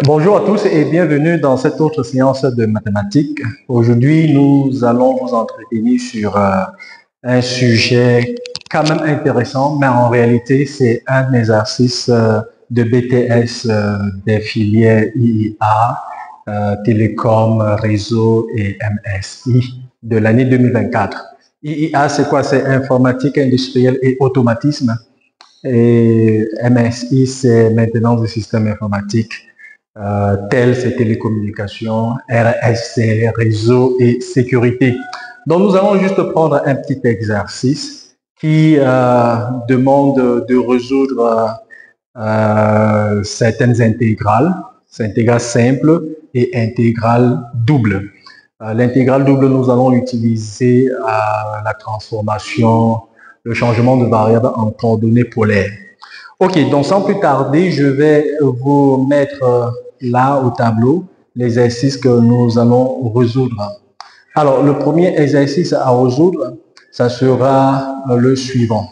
Bonjour à tous et bienvenue dans cette autre séance de mathématiques. Aujourd'hui, nous allons vous entretenir sur un sujet quand même intéressant, mais en réalité, c'est un exercice de BTS des filières IIA, Télécom, Réseau et MSI de l'année 2024. IIA, c'est quoi? C'est Informatique industrielle et automatisme. Et MSI, c'est Maintenance du système informatique. Tel, c'est télécommunications, RSC, réseau et sécurité. Donc, nous allons juste prendre un petit exercice qui demande de résoudre certaines intégrales simples et intégrales doubles. L'intégrale double, nous allons l'utiliser à la transformation, le changement de variable en coordonnées polaires. Ok, donc sans plus tarder, je vais vous mettre là au tableau l'exercice que nous allons résoudre. Alors, le premier exercice à résoudre, ça sera le suivant.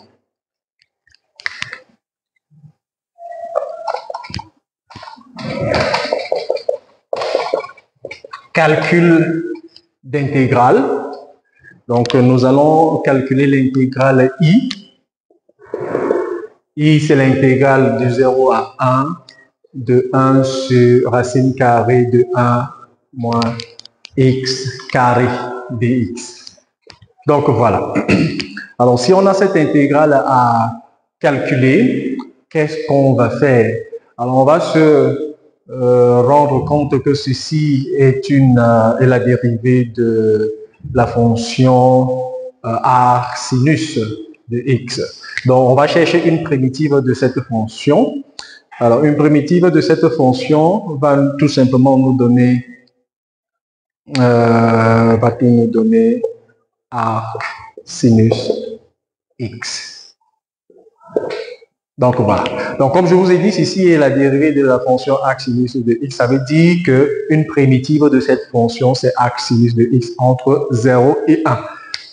Calcul d'intégrale. Donc, nous allons calculer l'intégrale I. I, c'est l'intégrale de 0 à 1, de 1 sur racine carrée de 1 moins x carré dx. Donc, voilà. Alors, si on a cette intégrale à calculer, qu'est-ce qu'on va faire? Alors, on va se rendre compte que ceci est la dérivée de la fonction arc sinus de x. Donc, on va chercher une primitive de cette fonction. Alors, une primitive de cette fonction va tout simplement nous donner arc sinus x. Donc voilà. Donc comme je vous ai dit, ceci est la dérivée de la fonction arc sinus de x. Ça veut dire qu'une primitive de cette fonction, c'est arc sinus de x entre 0 et 1.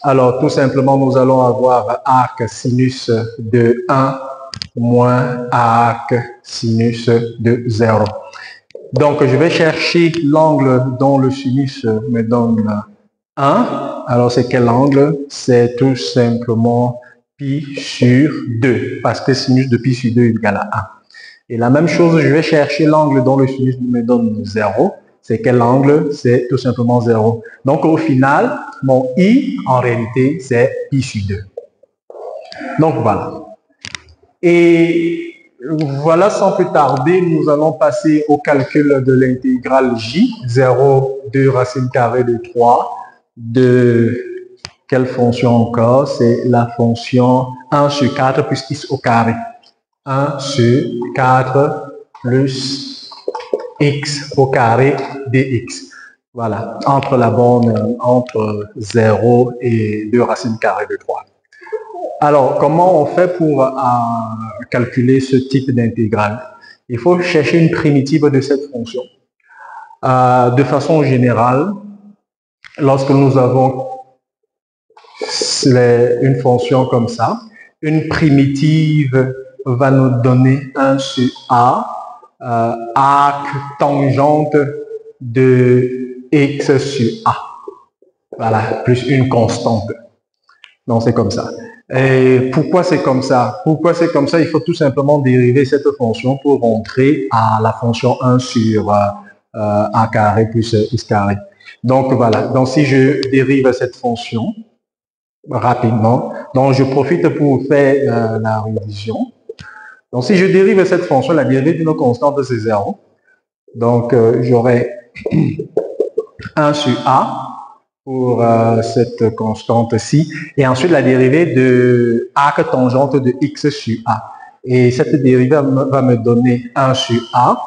Alors tout simplement, nous allons avoir arc sinus de 1 moins arc sinus de 0. Donc je vais chercher l'angle dont le sinus me donne 1. Alors c'est quel angle? C'est tout simplement pi sur 2, parce que sinus de pi sur 2 est égal à 1. Et la même chose, je vais chercher l'angle dont le sinus me donne 0. C'est quel angle? C'est tout simplement 0. Donc au final, mon i, en réalité, c'est pi sur 2. Donc voilà. Et voilà, sans plus tarder, nous allons passer au calcul de l'intégrale j, 0, 2 racine carrée de 3, de quelle fonction encore? C'est la fonction 1 sur 4 plus x au carré. 1 sur 4 plus x au carré dx. Voilà, entre la borne entre 0 et 2 racines carrées de 3. Alors, comment on fait pour calculer ce type d'intégrale? Il faut chercher une primitive de cette fonction. De façon générale, lorsque nous avons une fonction comme ça, une primitive va nous donner 1 sur a, arc tangente de x sur a. Voilà, plus une constante. Donc, c'est comme ça. Et pourquoi c'est comme ça? Pourquoi c'est comme ça? Il faut tout simplement dériver cette fonction pour rentrer à la fonction 1 sur a carré plus x carré. Donc, voilà. Donc, si je dérive cette fonction rapidement, donc je profite pour faire la révision. Donc, si je dérive cette fonction, la dérivée d'une constante, c'est 0. Donc, j'aurai 1 sur a pour cette constante-ci, et ensuite la dérivée de arc tangente de x sur a. Et cette dérivée va me donner 1 sur a,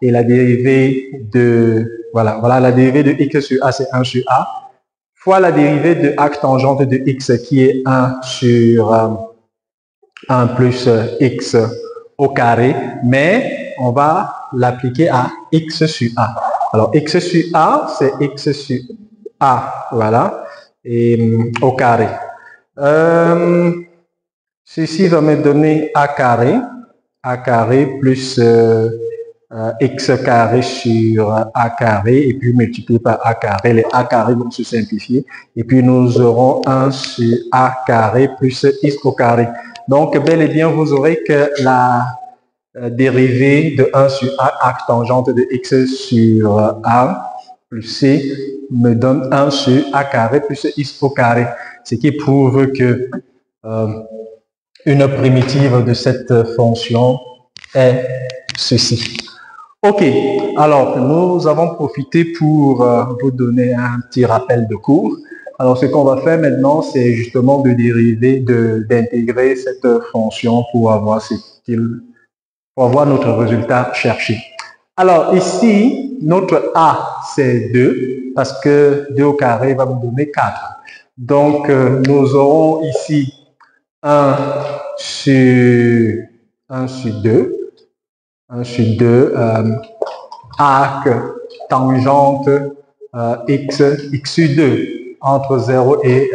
et la dérivée de, voilà, la dérivée de x sur a, c'est 1 sur a, fois la dérivée de arc tangente de x, qui est 1 sur 1 plus x au carré, mais on va l'appliquer à x sur a. Alors, x sur a, c'est x sur a, voilà, et au carré. Ceci va me donner a carré plus x carré sur a carré et puis multiplié par a carré. Les a carrés vont se simplifier et puis nous aurons 1 sur a carré plus x au carré. Donc, bel et bien, vous aurez que la dérivée de 1 sur a, arc tangente de x sur a plus c me donne 1 sur a carré plus x au carré. Ce qui prouve que une primitive de cette fonction est ceci. Ok, alors nous avons profité pour vous donner un petit rappel de cours. Alors ce qu'on va faire maintenant, c'est justement de dériver, d'intégrer cette fonction pour avoir notre résultat cherché. Alors ici, notre a c'est 2, parce que 2 au carré va me donner 4. Donc nous aurons ici 1 sur 2. 1 sur 2, arc tangente x sur 2 entre 0 et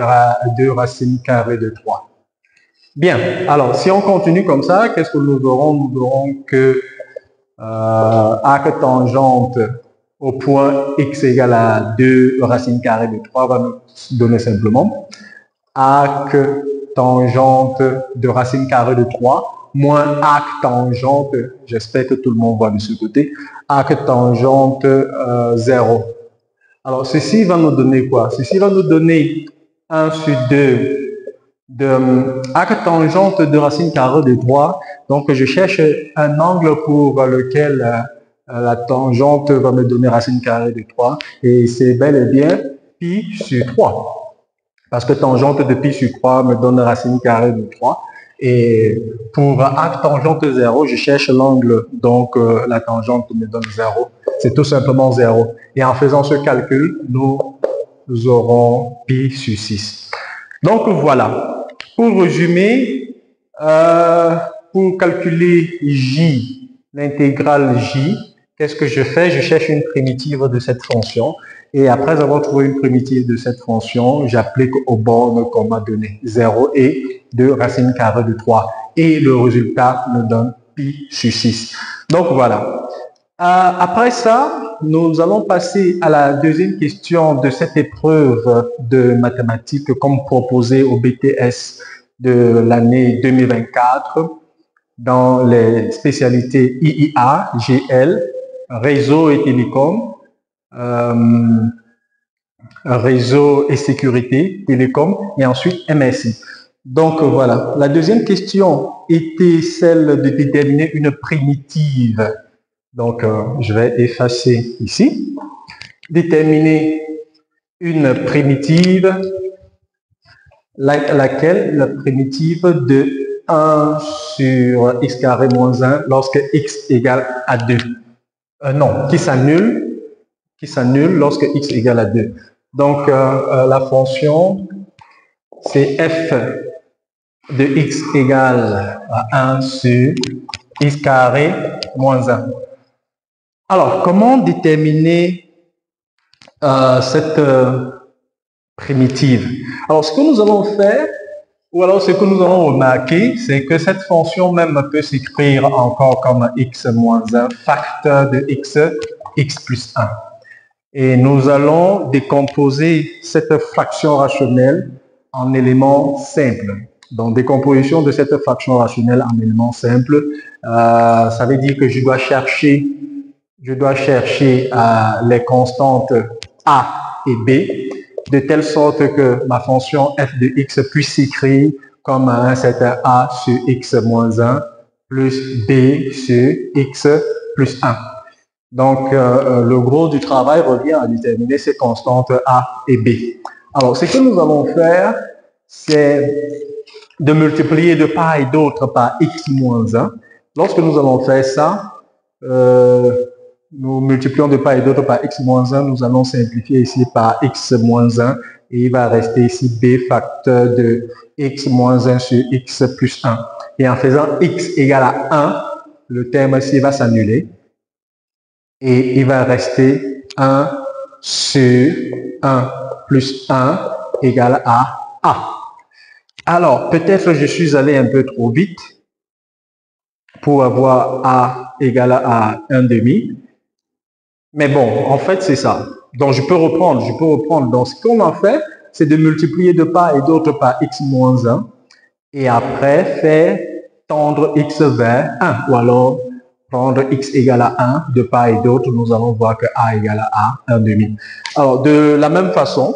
2 racines carrées de 3. Bien, alors si on continue comme ça, qu'est-ce que nous aurons? Nous aurons que arc tangente au point x égale à 2 racines carrées de 3 va nous donner simplement arc tangente de racine carrée de 3 moins arc tangente, j'espère que tout le monde voit de ce côté, arc tangente 0. Alors, ceci va nous donner quoi? Ceci va nous donner 1 sur 2 de arc tangente de racine carrée de 3. Donc, je cherche un angle pour lequel la tangente va me donner racine carrée de 3. Et c'est bel et bien pi sur 3. Parce que tangente de pi sur 3 me donne racine carrée de 3. Et pour arc tangente 0, je cherche l'angle, donc la tangente me donne 0. C'est tout simplement 0. Et en faisant ce calcul, nous aurons pi sur 6. Donc voilà. Pour résumer, pour calculer j, l'intégrale j, qu'est-ce que je fais? Je cherche une primitive de cette fonction. Et après avoir trouvé une primitive de cette fonction, j'applique aux bornes qu'on m'a donné 0 et 2 racines carrées de 3. Et le résultat me donne pi sur 6. Donc voilà. Après ça, nous allons passer à la deuxième question de cette épreuve de mathématiques comme proposé au BTS de l'année 2024 dans les spécialités IIA, GL, réseau et télécom, réseau et sécurité, télécom, et ensuite MSI. Donc voilà, la deuxième question était celle de déterminer une primitive. Donc je vais effacer ici. Déterminer une primitive, laquelle la primitive de 1 sur x carré moins 1 lorsque x égale à 2. Non, qui s'annule lorsque x égale à 2. Donc, la fonction, c'est f de x égale à 1 sur x carré moins 1. Alors, comment déterminer cette primitive? Alors, ce que nous allons faire, ou alors ce que nous allons remarquer, c'est que cette fonction même peut s'écrire encore comme x moins 1, facteur de x, x plus 1. Et nous allons décomposer cette fraction rationnelle en éléments simples. Donc, décomposition de cette fraction rationnelle en éléments simples, ça veut dire que je dois chercher les constantes a et b, de telle sorte que ma fonction f de x puisse s'écrire comme un certain a sur x moins 1 plus b sur x plus 1. Donc, le gros du travail revient à déterminer ces constantes a et b. Alors, ce que nous allons faire, c'est de multiplier de part et d'autre par x moins 1. Lorsque nous allons faire ça, nous multiplions de part et d'autre par x moins 1, nous allons simplifier ici par x moins 1 et il va rester ici b facteur de x moins 1 sur x plus 1. Et en faisant x égale à 1, le terme ici va s'annuler et il va rester 1 sur 1 plus 1 égale à a. Alors, peut-être je suis allé un peu trop vite pour avoir A égale à 1 demi. Mais bon, en fait, c'est ça. Donc, je peux reprendre. Donc, ce qu'on a fait, c'est de multiplier de part et d'autre par x moins 1. Et après, faire tendre x vers 1. Ou alors, prendre x égale à 1 de part et d'autre. Nous allons voir que a égale à 1 demi. Alors, de la même façon,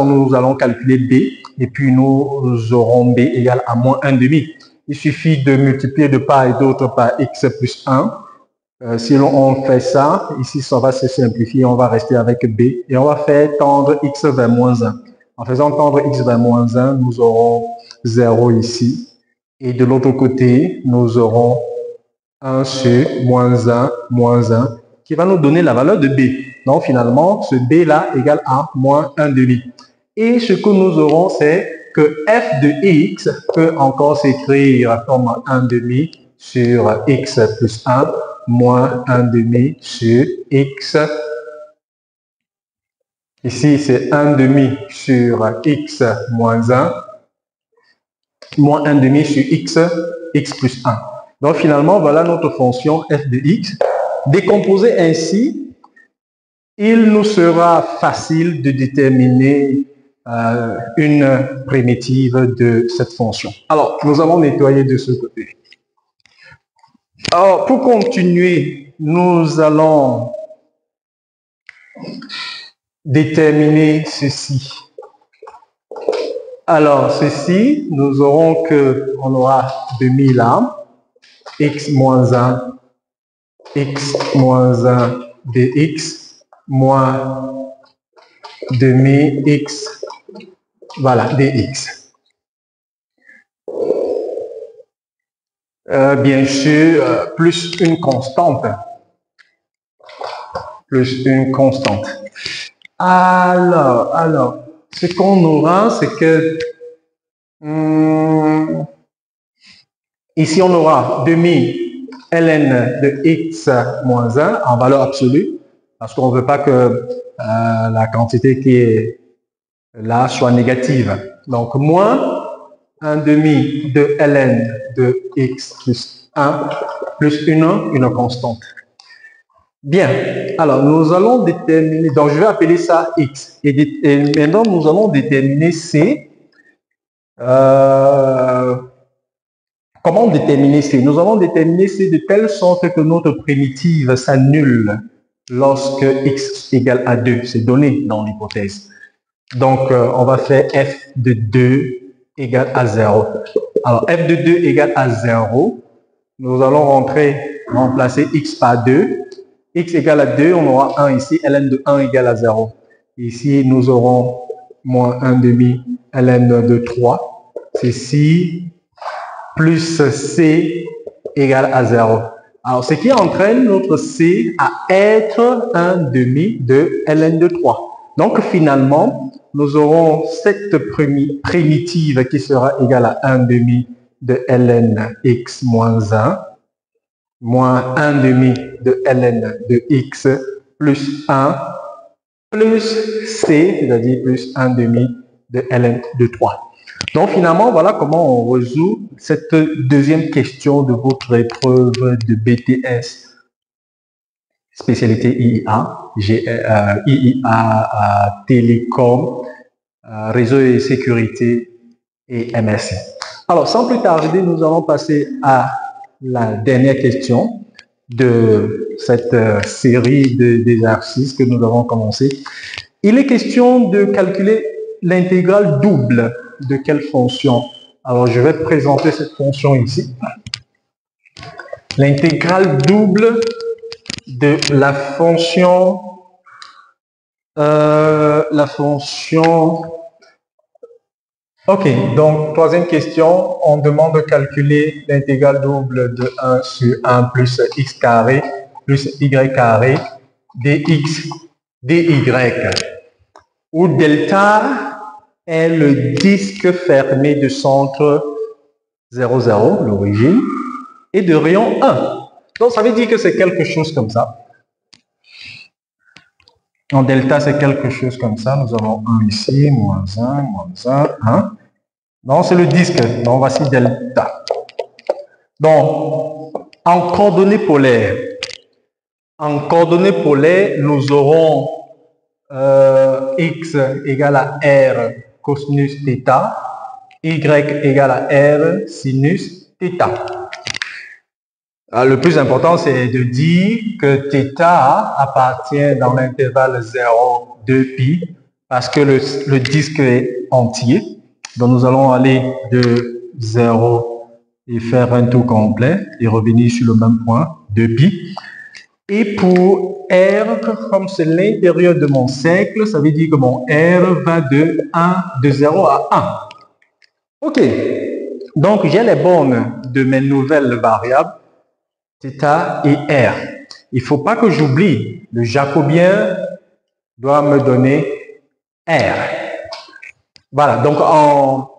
nous allons calculer b. Et puis, nous aurons b égale à moins 1 demi. Il suffit de multiplier de part et d'autre par x plus 1. Si on fait ça, ici, ça va se simplifier. On va rester avec b. Et on va faire tendre x vers moins 1. En faisant tendre x vers moins 1, nous aurons 0 ici. Et de l'autre côté, nous aurons 1 sur moins 1, qui va nous donner la valeur de b. Donc, finalement, ce b-là égale à moins 1 demi. Et ce que nous aurons, c'est que f de x peut encore s'écrire comme 1 demi sur x plus 1 moins 1 demi sur x. Ici, c'est 1 demi sur x moins 1 moins 1 demi sur x plus 1. Donc, finalement, voilà notre fonction f de x. Décomposée ainsi, il nous sera facile de déterminer une primitive de cette fonction. Alors, nous allons nettoyer de ce côté. Alors, pour continuer, nous allons déterminer ceci. Alors, ceci, nous aurons que, on aura demi là, x moins 1 dx, moins demi x, voilà, dx. Bien sûr, plus une constante. Alors, ce qu'on aura, c'est que ici, on aura demi ln de x moins 1 en valeur absolue, parce qu'on ne veut pas que la quantité qui est là soit négative. Donc, moins 1 demi de ln de x plus 1 plus une constante. Bien, alors nous allons déterminer, donc je vais appeler ça x. Et maintenant, nous allons déterminer c. Comment déterminer c? Nous allons déterminer c de telle sorte que notre primitive s'annule lorsque x égale à 2. C'est donné dans l'hypothèse. Donc, on va faire f de 2 égale à 0. Alors, f de 2 égale à 0. Nous allons remplacer x par 2. X égale à 2, on aura 1 ici. Ln de 1 égale à 0. Ici, nous aurons moins 1 demi ln de 3. Ceci plus c égale à 0. Alors, ce qui entraîne notre c à être 1 demi de ln de 3. Donc, finalement, nous aurons cette primitive qui sera égale à 1 demi de ln x moins 1, moins 1 demi de ln de x plus 1, plus c, c'est-à-dire plus 1 demi de ln de 3. Donc, finalement, voilà comment on résout cette deuxième question de votre épreuve de BTS. Spécialité IIA, Télécom, Réseau et Sécurité et MSC. Alors, sans plus tarder, nous allons passer à la dernière question de cette série d'exercices que nous avons commencé. Il est question de calculer l'intégrale double de quelle fonction? Alors, je vais présenter cette fonction ici. L'intégrale double de la fonction ok, donc troisième question, on demande de calculer l'intégrale double de 1 sur 1 plus x carré plus y carré dx dy, où delta est le disque fermé de centre 0, 0, l'origine, et de rayon 1. Donc, ça veut dire que c'est quelque chose comme ça. En delta, c'est quelque chose comme ça. Nous avons 1 ici, moins 1, 1. Donc, c'est le disque. Donc, voici delta. Donc, en coordonnées polaires, nous aurons x égale à r cosinus θ, y égale à r sinus θ. Le plus important, c'est de dire que θ appartient dans l'intervalle 0, 2π, parce que le disque est entier. Donc, nous allons aller de 0 et faire un tour complet et revenir sur le même point, 2π. Et pour R, comme c'est l'intérieur de mon cercle, ça veut dire que mon R va de 0 à 1. OK. Donc, j'ai les bornes de mes nouvelles variables, θ et R. Il ne faut pas que j'oublie, le jacobien doit me donner R. Voilà, donc en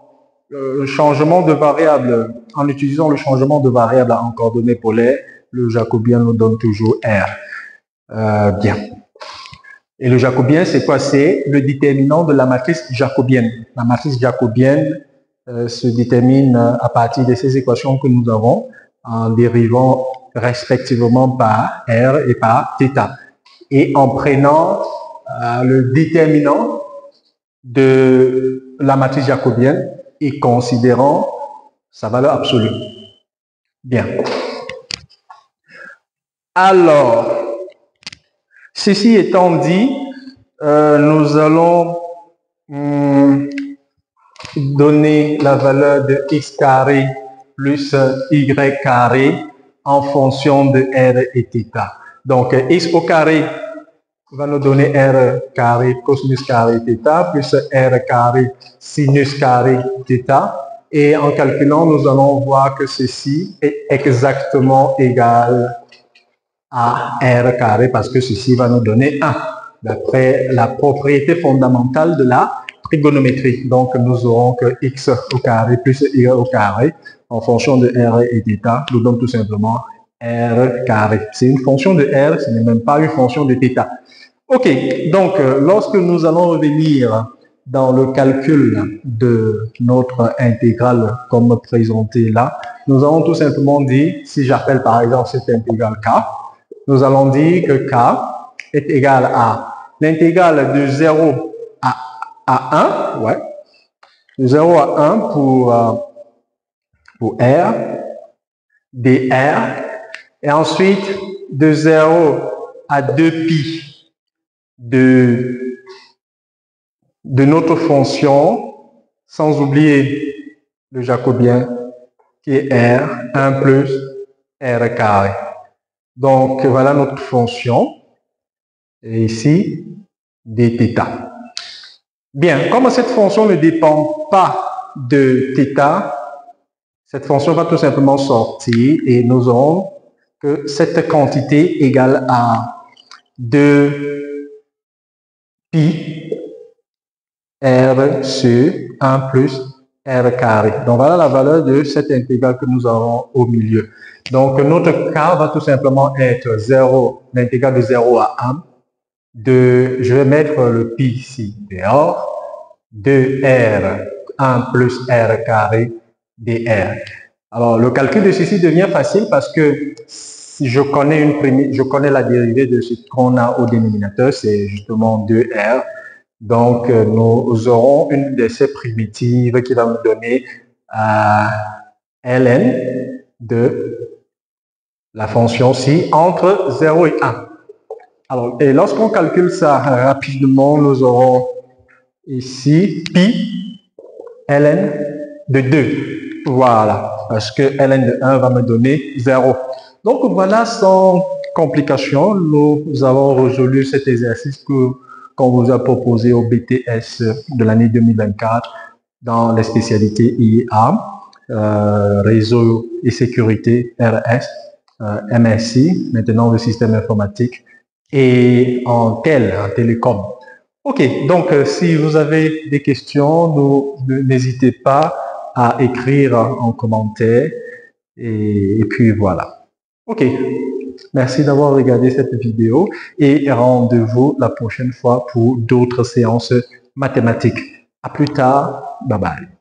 utilisant le changement de variable en coordonnées polaires, le jacobien nous donne toujours R. Bien. Et le jacobien, c'est quoi? C'est le déterminant de la matrice jacobienne. La matrice jacobienne se détermine à partir de ces équations que nous avons en dérivant respectivement par R et par θ. Et en prenant le déterminant de la matrice jacobienne et considérant sa valeur absolue. Bien. Alors, ceci étant dit, nous allons donner la valeur de x carré plus y carré en fonction de r et θ. Donc, x au carré va nous donner r carré cosinus carré θ plus r carré sinus carré θ. Et en calculant, nous allons voir que ceci est exactement égal à r carré parce que ceci va nous donner 1, d'après la propriété fondamentale de la trigonométrie. Donc, nous aurons que x au carré plus y au carré en fonction de r et θ nous donne tout simplement r carré. C'est une fonction de r, ce n'est même pas une fonction de θ. OK, donc lorsque nous allons revenir dans le calcul de notre intégrale comme présenté là, nous allons tout simplement dire, si j'appelle par exemple cette intégrale k, nous allons dire que k est égal à l'intégrale de 0 à 1, ouais, de 0 à 1 pour r, dr, et ensuite de 0 à 2π de notre fonction, sans oublier le jacobien qui est r, 1 plus r carré. Donc, voilà notre fonction. Et ici, dθ. Bien, comme cette fonction ne dépend pas de θ, cette fonction va tout simplement sortir et nous aurons que cette quantité égale à 2π r sur 1 plus r carré. Donc, voilà la valeur de cette intégrale que nous avons au milieu. Donc, notre k va tout simplement être 0, l'intégrale de 0 à 1. Je vais mettre le pi ici dehors, 2r 1 plus r carré dr. Alors, le calcul de ceci devient facile parce que si je connais la dérivée de ce qu'on a au dénominateur, c'est justement 2r. Donc, nous aurons une de ces primitives qui va nous donner ln de la fonction ci entre 0 et 1. Alors, et lorsqu'on calcule ça rapidement, nous aurons ici pi ln de 2. Voilà, parce que ln de 1 va me donner 0. Donc, voilà, sans complication, nous avons résolu cet exercice qu'on vous a proposé au BTS de l'année 2024 dans les spécialités IA, réseau et sécurité RS, MSI, maintenant le système informatique, et en télécom. OK, donc si vous avez des questions, n'hésitez pas à écrire en commentaire, et puis voilà. OK, merci d'avoir regardé cette vidéo et rendez-vous la prochaine fois pour d'autres séances mathématiques. À plus tard, bye bye.